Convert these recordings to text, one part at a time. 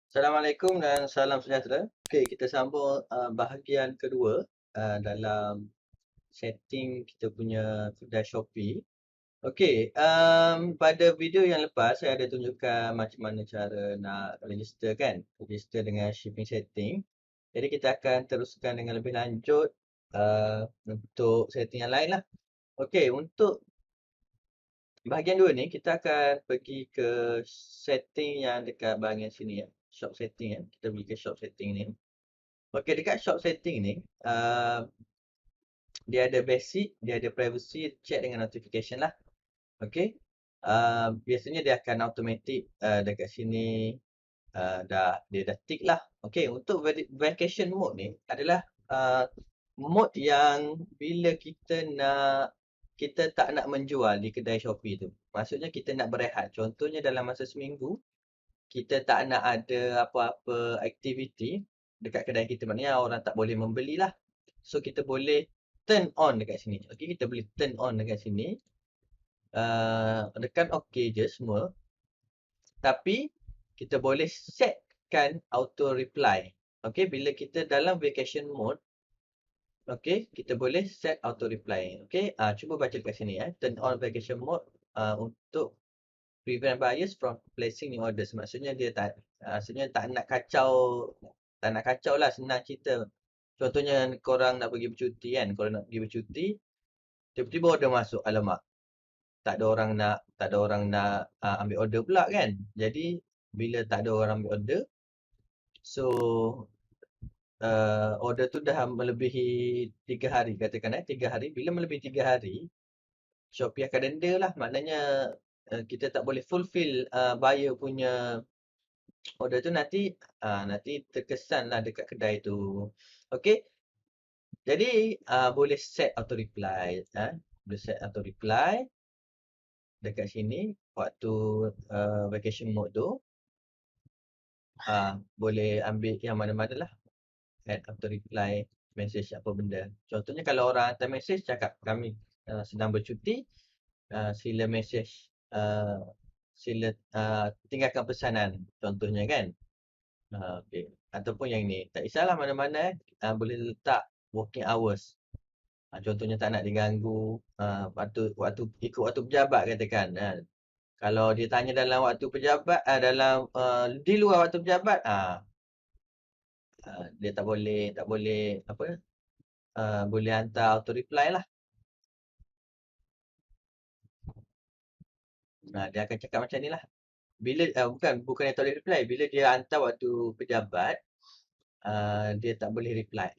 Assalamualaikum dan salam sejahtera. Okey, kita sambung bahagian kedua dalam setting kita punya kedai Shopee. Okey, pada video yang lepas saya ada tunjukkan macam mana cara nak register kan, register dengan shipping setting. Jadi kita akan teruskan dengan lebih lanjut untuk setting yang lain lah. Okey, untuk bahagian 2 ni kita akan pergi ke setting yang dekat bahagian sini ya. Shop setting ya. Kita pergi ke shop setting ni. Okey, dekat shop setting ni, dia ada basic, dia ada privacy, check dengan notification lah. Okey. Biasanya dia akan automatic dekat sini dia dah tick lah. Okey, untuk vacation mode ni adalah mode yang bila kita tak nak menjual di kedai Shopee tu. Maksudnya kita nak berehat. Contohnya dalam masa seminggu, kita tak nak ada apa-apa aktiviti dekat kedai kita. Maknanya orang tak boleh membeli lah. So, kita boleh turn on dekat sini. Okey, kita boleh turn on dekat sini. Tekan OK je semua. Tapi, kita boleh setkan auto reply. Okey, bila kita dalam vacation mode, okey, kita boleh set auto reply. Okey, cuba baca dekat sini ya. Turn on vacation mode untuk prevent buyers from placing new orders. Maksudnya dia tak nak kacau lah, senang cerita. Contohnya korang nak pergi bercuti kan, korang nak pergi bercuti, tiba-tiba order masuk, alamak, tak ada orang nak ambil order pula kan. Jadi bila tak ada orang ambil order, so order tu dah melebihi 3 hari katakan 3 hari. Bila melebihi 3 hari, Shopee akan denda lah. Maknanya kita tak boleh fulfill buyer punya order tu, nanti terkesan lah dekat kedai tu. Okey. Jadi boleh set auto reply, boleh set auto reply dekat sini waktu vacation mode tu. Boleh ambil yang mana-mana lah, add auto reply message apa benda. Contohnya kalau orang hantar message cakap kami sedang bercuti, sila message, sila tinggalkan pesanan contohnya kan. Okey. Ataupun yang ni, tak kisahlah mana-mana boleh letak working hours. Contohnya tak nak diganggu ikut waktu pejabat katakan. Kalau dia tanya dalam waktu pejabat, di luar waktu pejabat, dia tak boleh apa, boleh hantar auto reply lah. Dia akan cakap macam ni lah. Bila bukan auto reply, bila dia hantar waktu pejabat, dia tak boleh reply.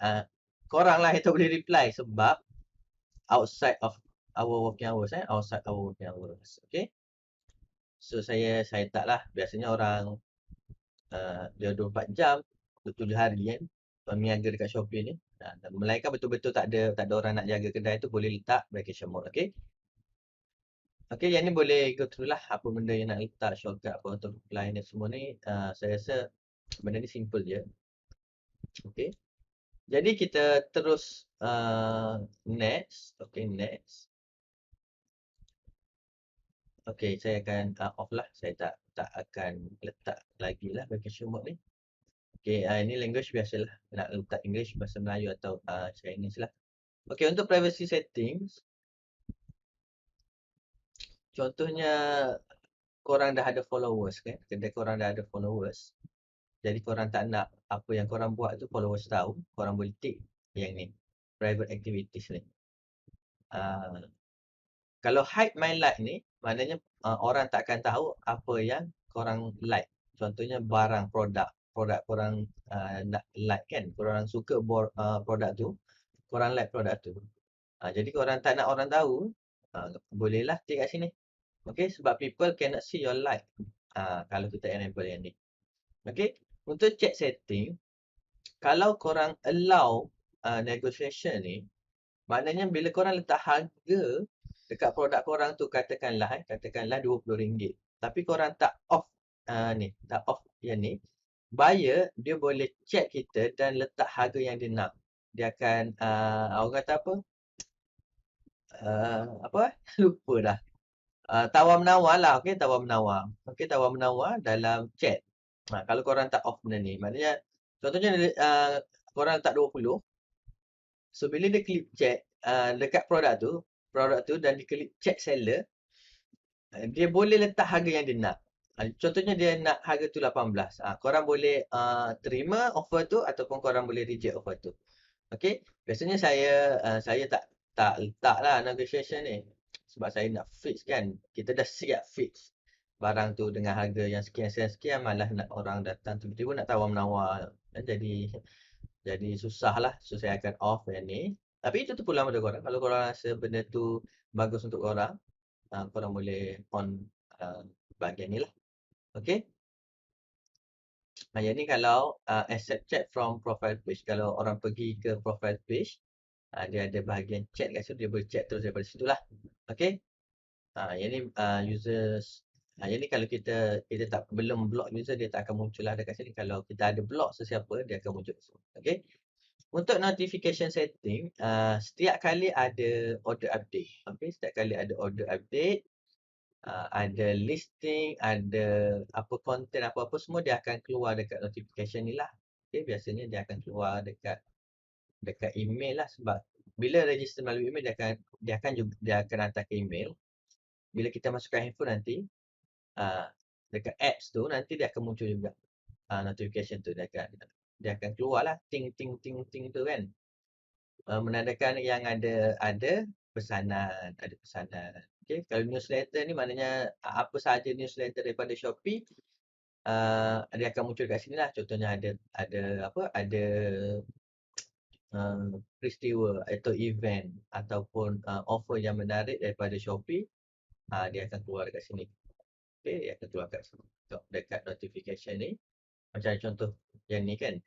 Korang lah yang tak boleh reply sebab outside of our working hours, outside our working hours. Okay. So saya tak lah. Biasanya orang dia 24 jam, 7 hari kan, berniaga dekat Shopee ni. Melainkan betul-betul tak ada orang nak jaga kedai tu, boleh letak vacation mode. Okay. Okay, yang ni boleh go through lah apa benda yang nak letak, shortcut apa untuk reply ni semua ni. Saya rasa benda ni simple je. Okay. Jadi kita terus next. Okay, next. Okay, saya akan off lah. Saya tak akan letak lagi lah vacation mode ni. Okay, ini language biasalah. Nak letak English, bahasa Melayu atau Chinese lah. Okay, untuk privacy settings, contohnya korang dah ada followers kan. Kedai korang dah ada followers. Jadi korang tak nak apa yang korang buat tu followers tahu. Korang boleh tick yang ni, private activities ni. Kalau hide my like ni, maknanya orang tak akan tahu apa yang korang like. Contohnya barang, produk korang nak like kan. Korang suka produk tu, korang like produk tu. Jadi korang tak nak orang tahu, bolehlah tick kat sini. Okay, sebab people cannot see your like. Kalau kita enable yang ni. Okay, untuk check setting, kalau korang allow negotiation ni, maknanya bila korang letak harga dekat produk korang tu, katakanlah RM20, tapi korang tak off tak off yang ni, buyer dia boleh check kita dan letak harga yang dia nak. Dia akan orang kata apa lupa dah. Tawar menawar lah. Okey, tawar menawar. Okey, tawar menawar dalam chat. Kalau korang tak off benda ni, maknanya contohnya korang letak 20. So bila dia klik check dekat produk tu dan dia klik check seller, dia boleh letak harga yang dia nak. Contohnya dia nak harga tu 18. Korang boleh terima offer tu ataupun korang boleh reject offer tu. Okey. Biasanya saya tak letaklah negotiation ni. Sebab saya nak fix kan. Kita dah siap fix barang tu dengan harga yang sekian, malah nak orang datang tiba-tiba nak tawar-menawar. Jadi susah lah. So saya akan off yang ni. Tapi itu terpulang pada korang. Kalau korang rasa benda tu bagus untuk korang, korang boleh on uh, bahagian ni lah. Okay. Yang ni kalau accept chat from profile page. Kalau orang pergi ke profile page, dia ada bahagian chat kat situ, dia boleh chat terus daripada situ lah. Okay. Yang ni users. Yang ni kalau kita tak belum block user, dia tak akan muncul lah dekat sini. Kalau kita ada block sesiapa, dia akan muncul. Okay. Untuk notification setting, setiap kali ada order update. Okay. Setiap kali ada order update, ada listing, ada apa konten apa-apa semua, dia akan keluar dekat notification ni lah. Okay. Biasanya dia akan keluar dekat email lah, sebab bila register melalui email, dia akan hantar ke email. Bila kita masukkan handphone nanti, dekat apps tu nanti dia akan muncul juga notification tu. Dia akan keluar lah ting ting ting ting tu kan, menandakan yang ada pesanan. Okay. Kalau newsletter ni maknanya apa sahaja newsletter daripada Shopee, dia akan muncul kat sini lah. Contohnya ada peristiwa atau event ataupun offer yang menarik daripada Shopee, dia akan keluar dekat sini. Okay, dia akan keluar dekat notification ni. Macam contoh yang ni kan,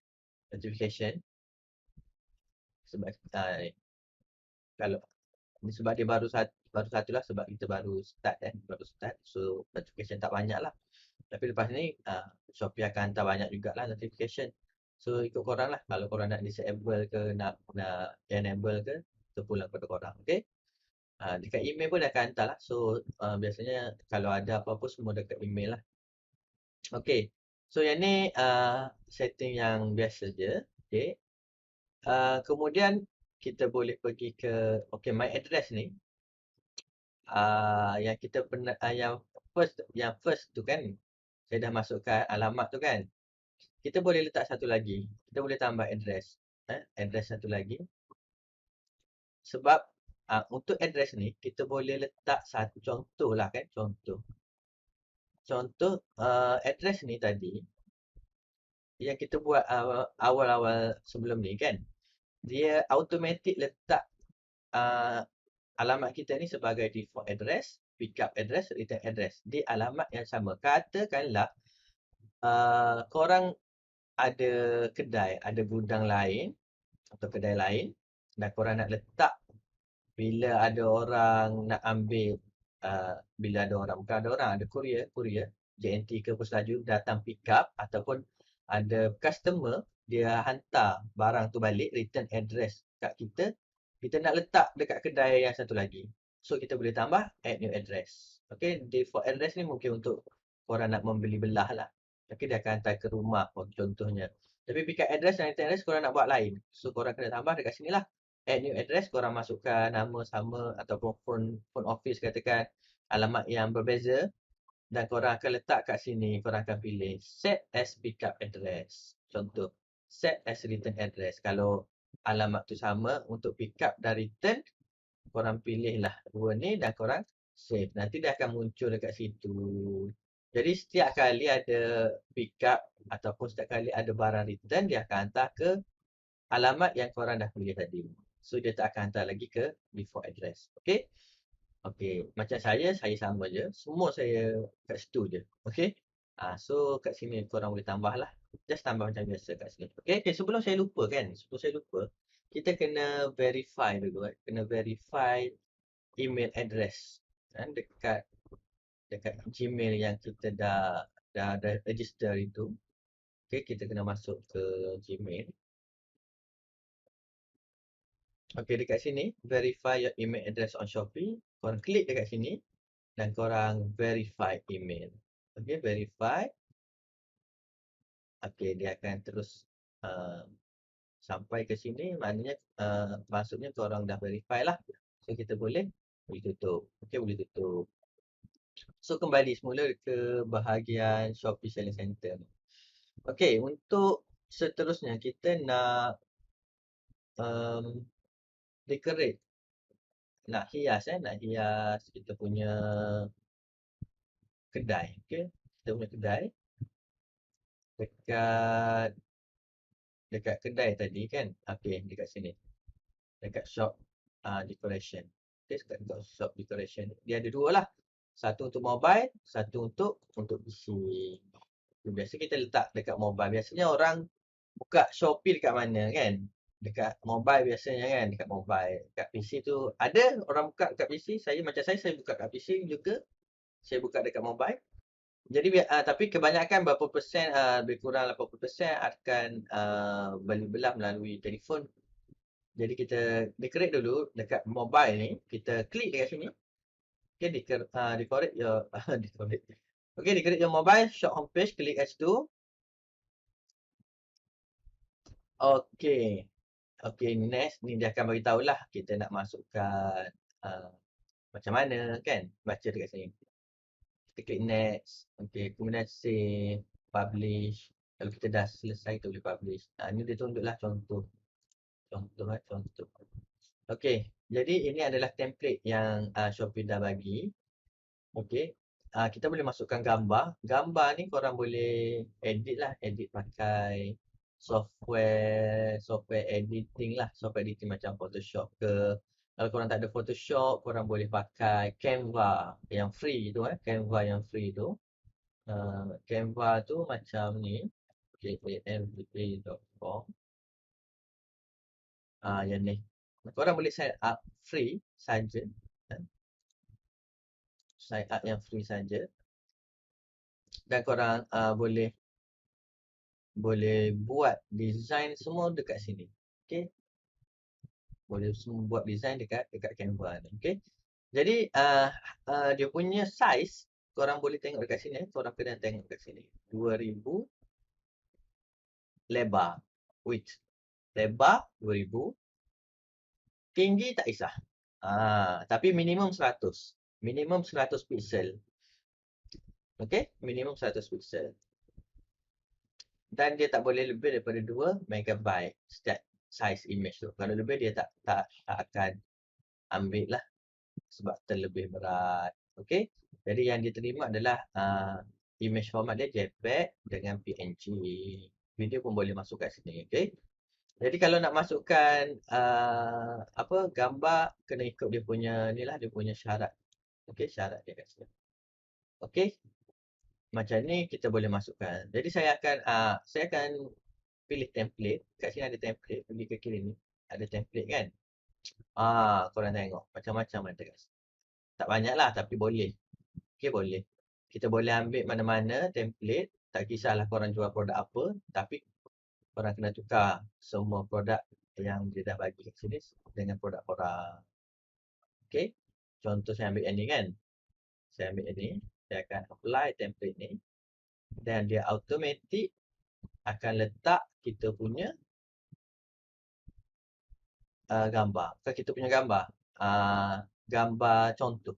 notification. Sebab kalau ni sebab dia baru satu lah, sebab kita baru start. So notification tak banyak lah. Tapi lepas ni Shopee akan hantar banyak jugalah notification. So ikut korang lah, kalau korang nak disable ke nak enable ke, terpulang pada korang. Okay. Dekat email pun dia akan hantar lah. So biasanya kalau ada apa-apa semua dekat email lah. Okay. So yang ni setting yang biasa je. Okay. Kemudian kita boleh pergi ke my address ni. Yang kita pernah yang first tu kan, saya dah masukkan alamat tu kan. Kita boleh letak satu lagi. Kita boleh tambah address. Address satu lagi. Sebab untuk address ni, kita boleh letak satu contoh lah kan. Contoh address ni tadi, yang kita buat awal-awal sebelum ni kan, dia automatic letak alamat kita ni sebagai default address, pickup address, return address di alamat yang sama. Katakanlah korang ada kedai, ada gudang lain atau kedai lain dan korang nak letak bila ada orang nak ambil, bukan ada orang, ada courier JNT ke Pos Laju datang pick up, ataupun ada customer dia hantar barang tu balik, return address kat kita, kita nak letak dekat kedai yang satu lagi. So kita boleh tambah add new address. Okay, default address ni mungkin untuk korang nak membeli belah lah. Okay, dia akan hantar ke rumah contohnya. Tapi pick up address dan return address korang nak buat lain. So korang kena tambah dekat sini lah. Add new address, korang masukkan nama sama ataupun phone office katakan, alamat yang berbeza, dan korang akan letak kat sini. Korang akan pilih set as pickup address. Contoh, set as return address. Kalau alamat tu sama untuk pickup dan return, korang pilihlah dua ni dan korang save. Nanti dia akan muncul dekat situ. Jadi setiap kali ada pickup ataupun setiap kali ada barang return, dia akan hantar ke alamat yang korang dah pilih tadi. So dia tak akan hantar lagi ke default address. Okay. Okay. Macam saya sama je. Semua saya kat situ je. Okay. So kat sini korang boleh tambah lah. Just tambah macam biasa kat sini. Okay. Sebelum saya lupa, kita kena verify dulu. Kena verify email address. Dan dekat Gmail yang kita dah register itu. Okay. Kita kena masuk ke Gmail. Okay, dekat sini, verify your email address on Shopee. Korang klik dekat sini dan korang verify email. Okay, verify. Okey, dia akan terus uh, sampai ke sini, maknanya maksudnya korang dah verify lah. So kita boleh tutup. Okey, boleh tutup. So kembali semula ke bahagian Shopee Selling Center. Okey, untuk seterusnya kita nak um, decorate, nak hias kita punya kedai. Okey, kita punya kedai dekat dekat kedai tadi kan. Okey, dekat sini. Dekat shop decoration. Okey, dekat shop decoration. Dia ada dua lah. Satu untuk mobile, satu untuk PC. Biasa kita letak dekat mobile. Biasanya orang buka Shopee dekat mana kan? Dekat mobile biasanya kan, dekat mobile. Dekat PC tu ada orang buka dekat PC. Saya buka kat PC juga. Saya buka dekat mobile. Jadi tapi kebanyakan berapa persen, lebih kurang 80% akan beli belah melalui telefon. Jadi kita decorate dulu dekat mobile ni. Kita klik dekat sini. Okay, decorate your decorate. Okay, decorate your mobile shop homepage. Klik kat situ. Okay. Okay, next ni dia akan bagi tahulah kita nak masukkan uh, macam mana kan. Baca dekat sini. Kita klik next. Okay, kemudian save, publish. Kalau kita dah selesai kita boleh publish. Ni dia tunjuklah contoh. Contoh. Okay, jadi ini adalah template yang Shopee dah bagi. Okay, kita boleh masukkan gambar. Gambar ni korang boleh edit lah. Edit pakai software editing lah. Software editing macam Photoshop ke. Kalau korang tak ada Photoshop, korang boleh pakai Canva yang free tu. Canva yang free tu. Canva tu macam ni. canva.com. Yang ni. Korang boleh sign up free saja. Sign up yang free saja. Dan korang boleh buat design semua dekat sini. Okey. Boleh semua buat design dekat Canva ni. Okey. Jadi dia punya size korang boleh tengok dekat sini. Korang kena tengok dekat sini. 2000 lebar. Width. Lebar 2000. Tinggi tak kisah. Tapi minimum 100. Minimum 100 pixel. Okey, minimum 100 pixel. Dan dia tak boleh lebih daripada 2 megabyte setiap size image tu. Kalau lebih dia tak akan ambil lah sebab terlebih berat. Okey. Jadi yang dia terima adalah image format dia JPEG dengan PNG. Video pun boleh masuk kat sini. Okey. Jadi kalau nak masukkan gambar kena ikut dia punya ni lah, dia punya syarat. Okey, syarat dia kat sini. Okey. Macam ni kita boleh masukkan. Jadi saya akan pilih template. Kat sini ada template. Pergi ke kiri ni. Ada template kan. Korang tengok. Macam-macam ada guys. Tak banyak lah tapi boleh. Okay, boleh. Kita boleh ambil mana-mana template. Tak kisahlah korang jual produk apa. Tapi korang kena tukar semua produk yang dia dah bagi kat sini dengan produk korang. Okay. Contoh saya ambil yang ni kan. Saya ambil yang ni. Saya akan apply template ni. Dan dia automatic akan letak kita punya gambar. Bukan kita punya gambar. Gambar contoh.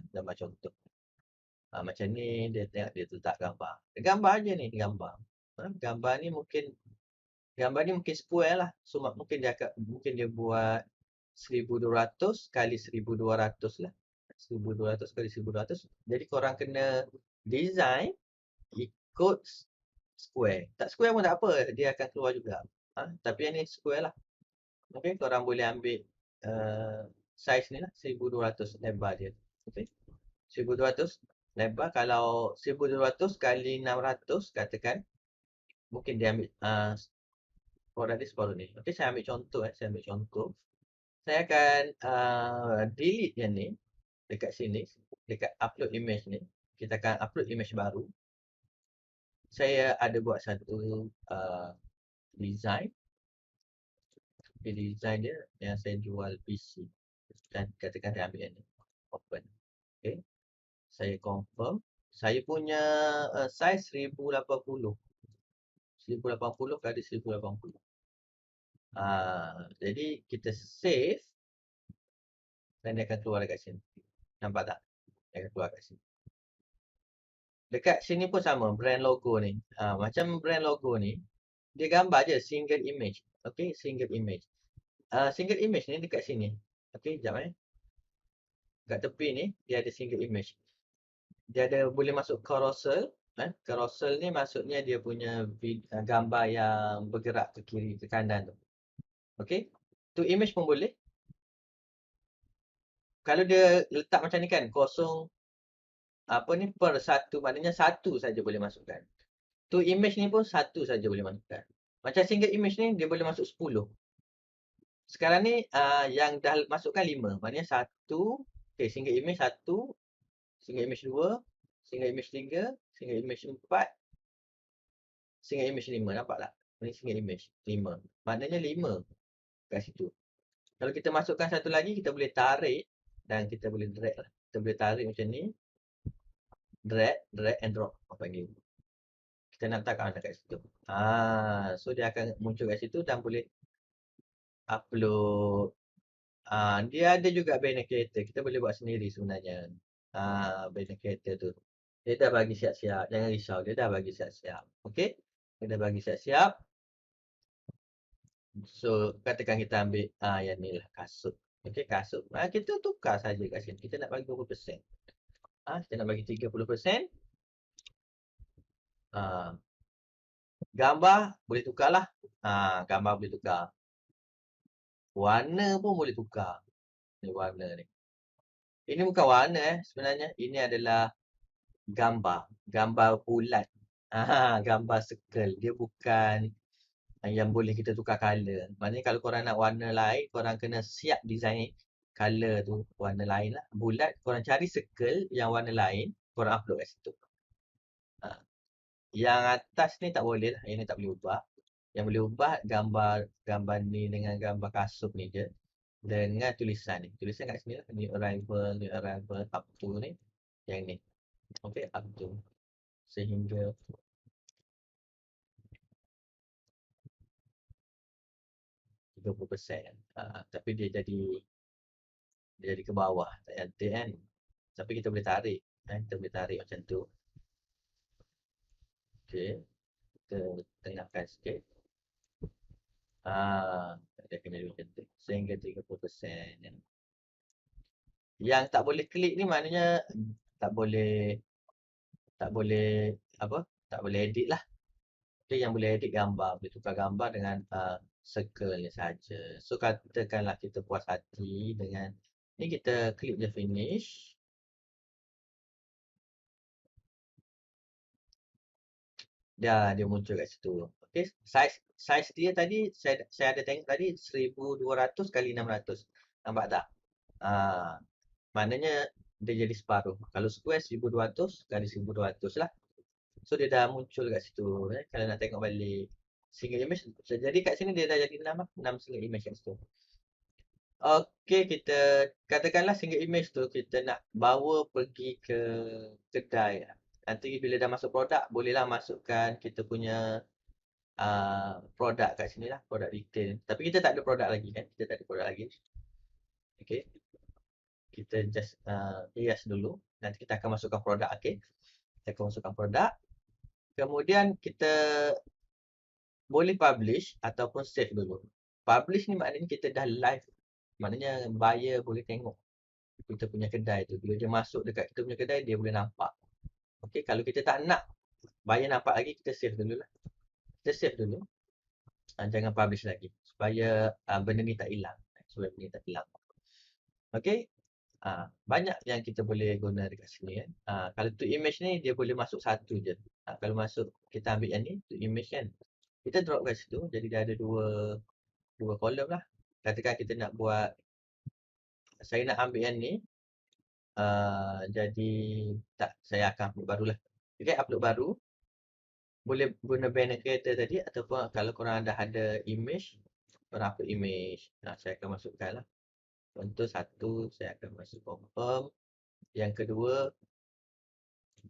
Gambar contoh. Macam ni dia tengok dia letak gambar. Gambar aja ni, gambar. Gambar ni mungkin square lah. So mungkin dia buat 1200 kali 1200 lah. 1200 kali 1200. Jadi korang kena design ikut square. Tak square pun tak apa, dia akan keluar juga. Tapi yang ni square lah. Okay, korang boleh ambil size ni lah, 1200 lebar dia. Okay, 1200 lebar. Kalau 1200 kali 600 katakan, mungkin dia ambil produk dia separuh ni. Okay, saya ambil contoh. Saya akan delete yang ni dekat sini, dekat upload image ni. Kita akan upload image baru. Saya ada buat satu design. Design dia yang saya jual PC. Dan katakan saya ambil yang ni. Open. Okay. Saya confirm. Saya punya size 1080. 1080 kali 1080. Jadi kita save dan dia akan keluar dekat sini. Nampak tak? Dia akan keluar dekat sini. Dekat sini pun sama, brand logo ni. Macam brand logo ni, dia gambar je single image. Okay, single image. Single image ni dekat sini. Okay, sekejap Kat tepi ni, dia ada single image. Dia ada boleh masuk carousel. Carousel ni maksudnya dia punya gambar yang bergerak ke kiri, ke kanan tu. Okay. Tu image pun boleh. Kalau dia letak macam ni kan, kosong per satu, maknanya satu saja boleh masukkan. Tu image ni pun satu saja boleh masukkan. Macam single image ni, dia boleh masuk 10. Sekarang ni yang dah masukkan 5. Maknanya satu, okay, single image 1, single image 2, single image 3, single image 4, single image 5. Nampak tak? Ini single image 5. Maknanya 5 kat situ. Kalau kita masukkan satu lagi, kita boleh tarik dan kita boleh drag lah. Kita boleh tarik macam ni. Drag and drop. Apa panggil? Kita nak letakkan dekat situ. So dia akan muncul kat situ dan boleh upload. Dia ada juga banner creator. Kita boleh buat sendiri sebenarnya. Banner creator tu. Dia dah bagi siap-siap. Jangan risau. Dia dah bagi siap-siap. Okay. Dia dah bagi siap-siap. So, katakan kita ambil yang ni lah. Kasut. Okay, kasut. Kita tukar saja kat sini. Kita nak bagi 20%. Kita nak bagi 30%. Gambar boleh tukar lah. Gambar boleh tukar. Warna pun boleh tukar. Ni warna ni. Ini bukan warna sebenarnya. Ini adalah gambar. Gambar bulat. Gambar circle. Dia bukan yang boleh kita tukar color. Maknanya kalau korang nak warna lain, korang kena siap design color tu. Warna lain lah. Bulat. Korang cari circle yang warna lain. Korang upload kat situ. Yang atas ni tak boleh lah. Yang ni tak boleh ubah. Yang boleh ubah gambar ni dengan gambar kasut ni je. Dengan tulisan ni. Tulisan kat sini lah. New arrival, up to ni. Yang ni. Okay, up to. Sehingga 30%. Tapi dia jadi ke bawah. Tak cantik kan. Tapi kita boleh tarik. Kita boleh tarik macam tu. Okay. Kita tengahkan sikit. Dia kena jadi macam tu. Sehingga 30%. Yang tak boleh klik ni maknanya tak boleh tak boleh edit lah. Okay, yang boleh edit gambar, boleh tukar gambar dengan circle ni saja. So katakanlah kita puas hati dengan ni, kita klik je finish. Dia muncul kat situ. Okay, size dia tadi saya ada tengok tadi 1200 kali 600. Nampak tak? Maknanya dia jadi separuh. Kalau square 1200 kali 1200 lah. So dia dah muncul kat situ. Kalau nak tengok balik single image, jadi kat sini dia dah jadi 6 single image kat situ. Okay, kita katakanlah single image tu kita nak bawa pergi ke kedai. Nanti bila dah masuk produk, bolehlah masukkan kita punya produk kat sini lah, produk retail. Tapi kita tak ada produk lagi kan? Kita tak ada produk lagi. Okay. Kita just hias dulu. Nanti kita akan masukkan produk. Okay. Kita akan masukkan produk. Kemudian kita boleh publish ataupun save dulu. Publish ni maknanya kita dah live. Maknanya buyer boleh tengok kita punya kedai tu. Bila dia masuk dekat kita punya kedai, dia boleh nampak. Okay, kalau kita tak nak buyer nampak lagi, kita save dulu lah. Kita save dulu. Jangan publish lagi. Supaya benda ni tak hilang. Supaya benda ni tak hilang. Okay. Banyak yang kita boleh guna dekat sini kan. Kalau tu image ni, dia boleh masuk satu je. Kalau masuk, kita ambil yang ni, tu image kan. Kita drop kat situ, jadi dia ada dua kolom lah. Katakan kita nak buat, saya nak ambil yang ni, jadi tak, saya akan upload baru lah. Okay, upload baru. Boleh guna banner creator tadi, ataupun kalau korang dah ada image, korang upload image. Saya akan masukkan lah. Contoh satu, saya akan masuk confirm. Yang kedua,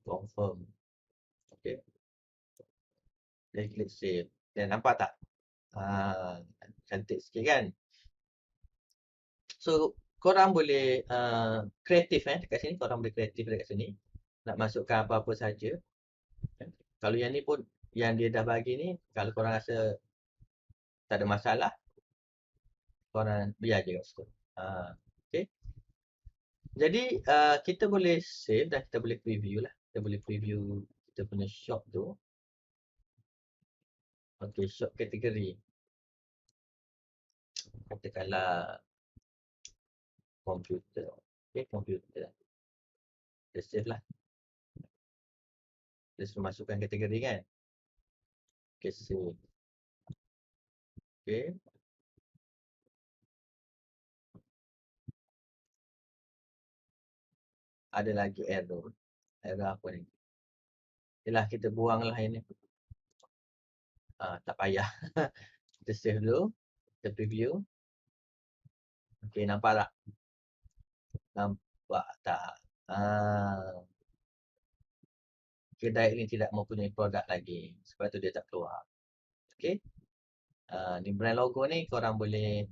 confirm. Okay. Saya klik save. Dan nampak tak? Cantik sikit kan? So, korang boleh kreatif dekat sini. Korang boleh kreatif dekat sini. Nak masukkan apa-apa saja. Kalau yang ni pun, yang dia dah bagi ni, kalau korang rasa tak ada masalah, korang biar je kat situ. Okay. Jadi, kita boleh save dan kita boleh preview lah. Kita boleh preview kita punya shop tu. Okay, shop kategori. Katakanlah komputer. Okay, komputer. Kita save lah. Kita suruh masukkan kategori kan. Okay, save. Okay. Ada lagi error. Error apa ni? Yelah, kita buang lah ini. Tak payah. Kita save dulu. Kita preview. Okay, nampak tak? Nampak tak? Kedai ini tidak mempunyai produk lagi. Sebab tu dia tak keluar. Okay. Ni brand logo ni korang boleh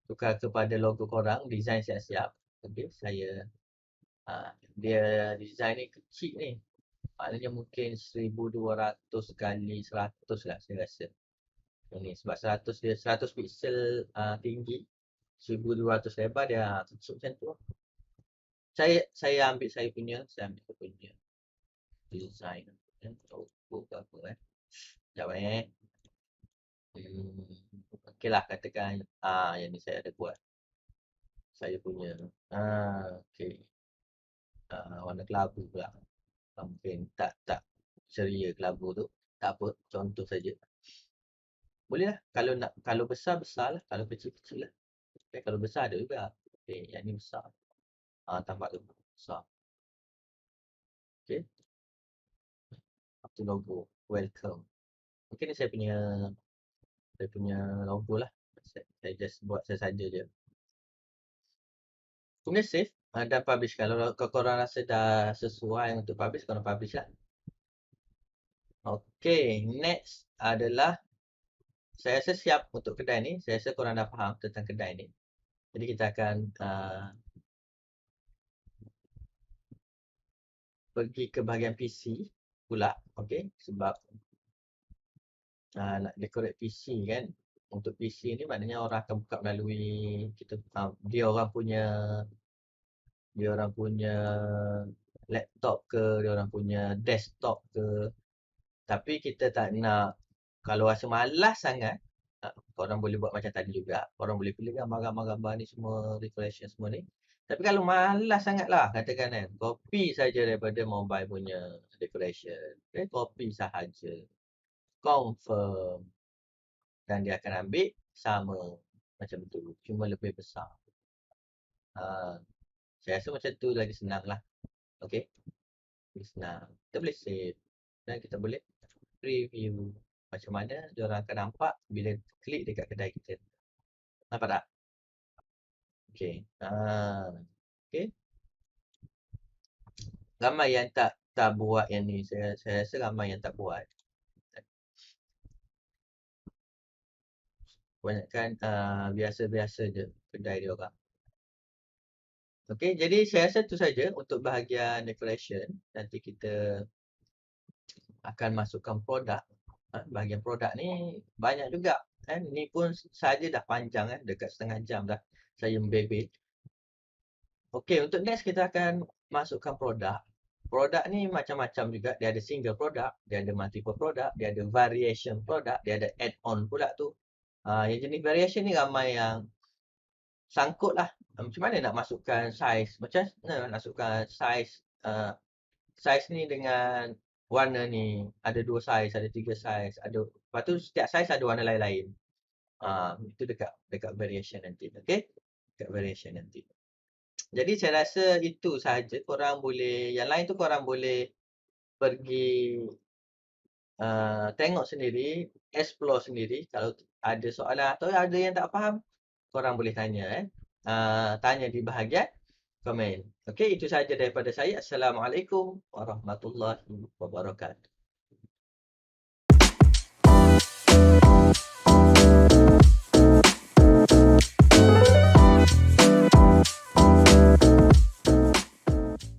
tukar kepada logo korang. Design siap-siap. Okay, saya dia design ni kecil ni. Maknanya mungkin 1200 kali 100 lah saya rasa. Ini sebab 100 dia 100 pixel tinggi. 1200 lebar dia kecil macam tu. Saya ambil saya punya design. Logo ke apa Sekejap Okey lah, katakan yang ni saya ada buat. Saya punya. Okey. Warna kelabu pula. Mungkin tak ceria kelabu tu. Tak apa, contoh saja. Boleh lah. Kalau besar lah. Kalau kecil lah. Okay, kalau besar ada juga. Okey, yang ni besar. Tambah tu besar. Okey. Itu logo. Welcome. Mungkin ni saya punya logo lah. Saya just buat saya saja je. Kemudian save dan publish. Kalau korang rasa dah sesuai untuk publish, korang publish lah. Okay, next adalah saya rasa siap untuk kedai ni. Saya rasa korang dah faham tentang kedai ni. Jadi kita akan pergi ke bahagian PC pula. Okay, sebab nak decorate PC kan. Untuk PC ni maknanya orang akan buka melalui kita dia orang punya laptop ke, dia orang punya desktop ke. Tapi kita tak nak, kalau rasa malas sangat, korang boleh buat macam tadi juga. Korang boleh pilih gambar-gambar ni semua, decoration semua ni. Tapi kalau malas sangat lah, katakan kan, copy saja daripada mobile punya decoration. Okay, copy sahaja. Confirm. Dan dia akan ambil sama macam tu. Cuma lebih besar. Saya rasa macam tu lagi senang lah. Okay. Lagi senang. Kita boleh save. Dan kita boleh preview. Macam mana diorang akan nampak bila klik dekat kedai kita. Nampak tak? Okay. Okay. Ramai yang tak buat yang ni. Saya rasa ramai yang tak buat. Kebanyakan biasa-biasa je kedai dia orang. Okay, jadi saya rasa tu saja untuk bahagian decoration. Nanti kita akan masukkan produk. Bahagian produk ni banyak juga. Ni pun saja dah panjang dekat setengah jam dah saya membebel. Okay, untuk next kita akan masukkan produk. Produk ni macam-macam juga. Dia ada single produk, dia ada multiple produk, dia ada variation produk, dia ada add-on pula tu. Yang jenis variation ni ramai yang sangkut lah. Macam mana nak masukkan size? Macam mana nak masukkan size? Size ni dengan warna ni. Ada 2 size, ada 3 size. Lepas tu setiap size ada warna lain-lain. Itu dekat variation nanti. Okay? Dekat variation nanti. Jadi saya rasa itu sahaja. Korang boleh, yang lain tu korang boleh pergi tengok sendiri, explore sendiri. Kalau ada soalan atau ada yang tak faham, korang boleh tanya. Tanya di bahagian komen. Okey, itu sahaja daripada saya. Assalamualaikum warahmatullahi wabarakatuh.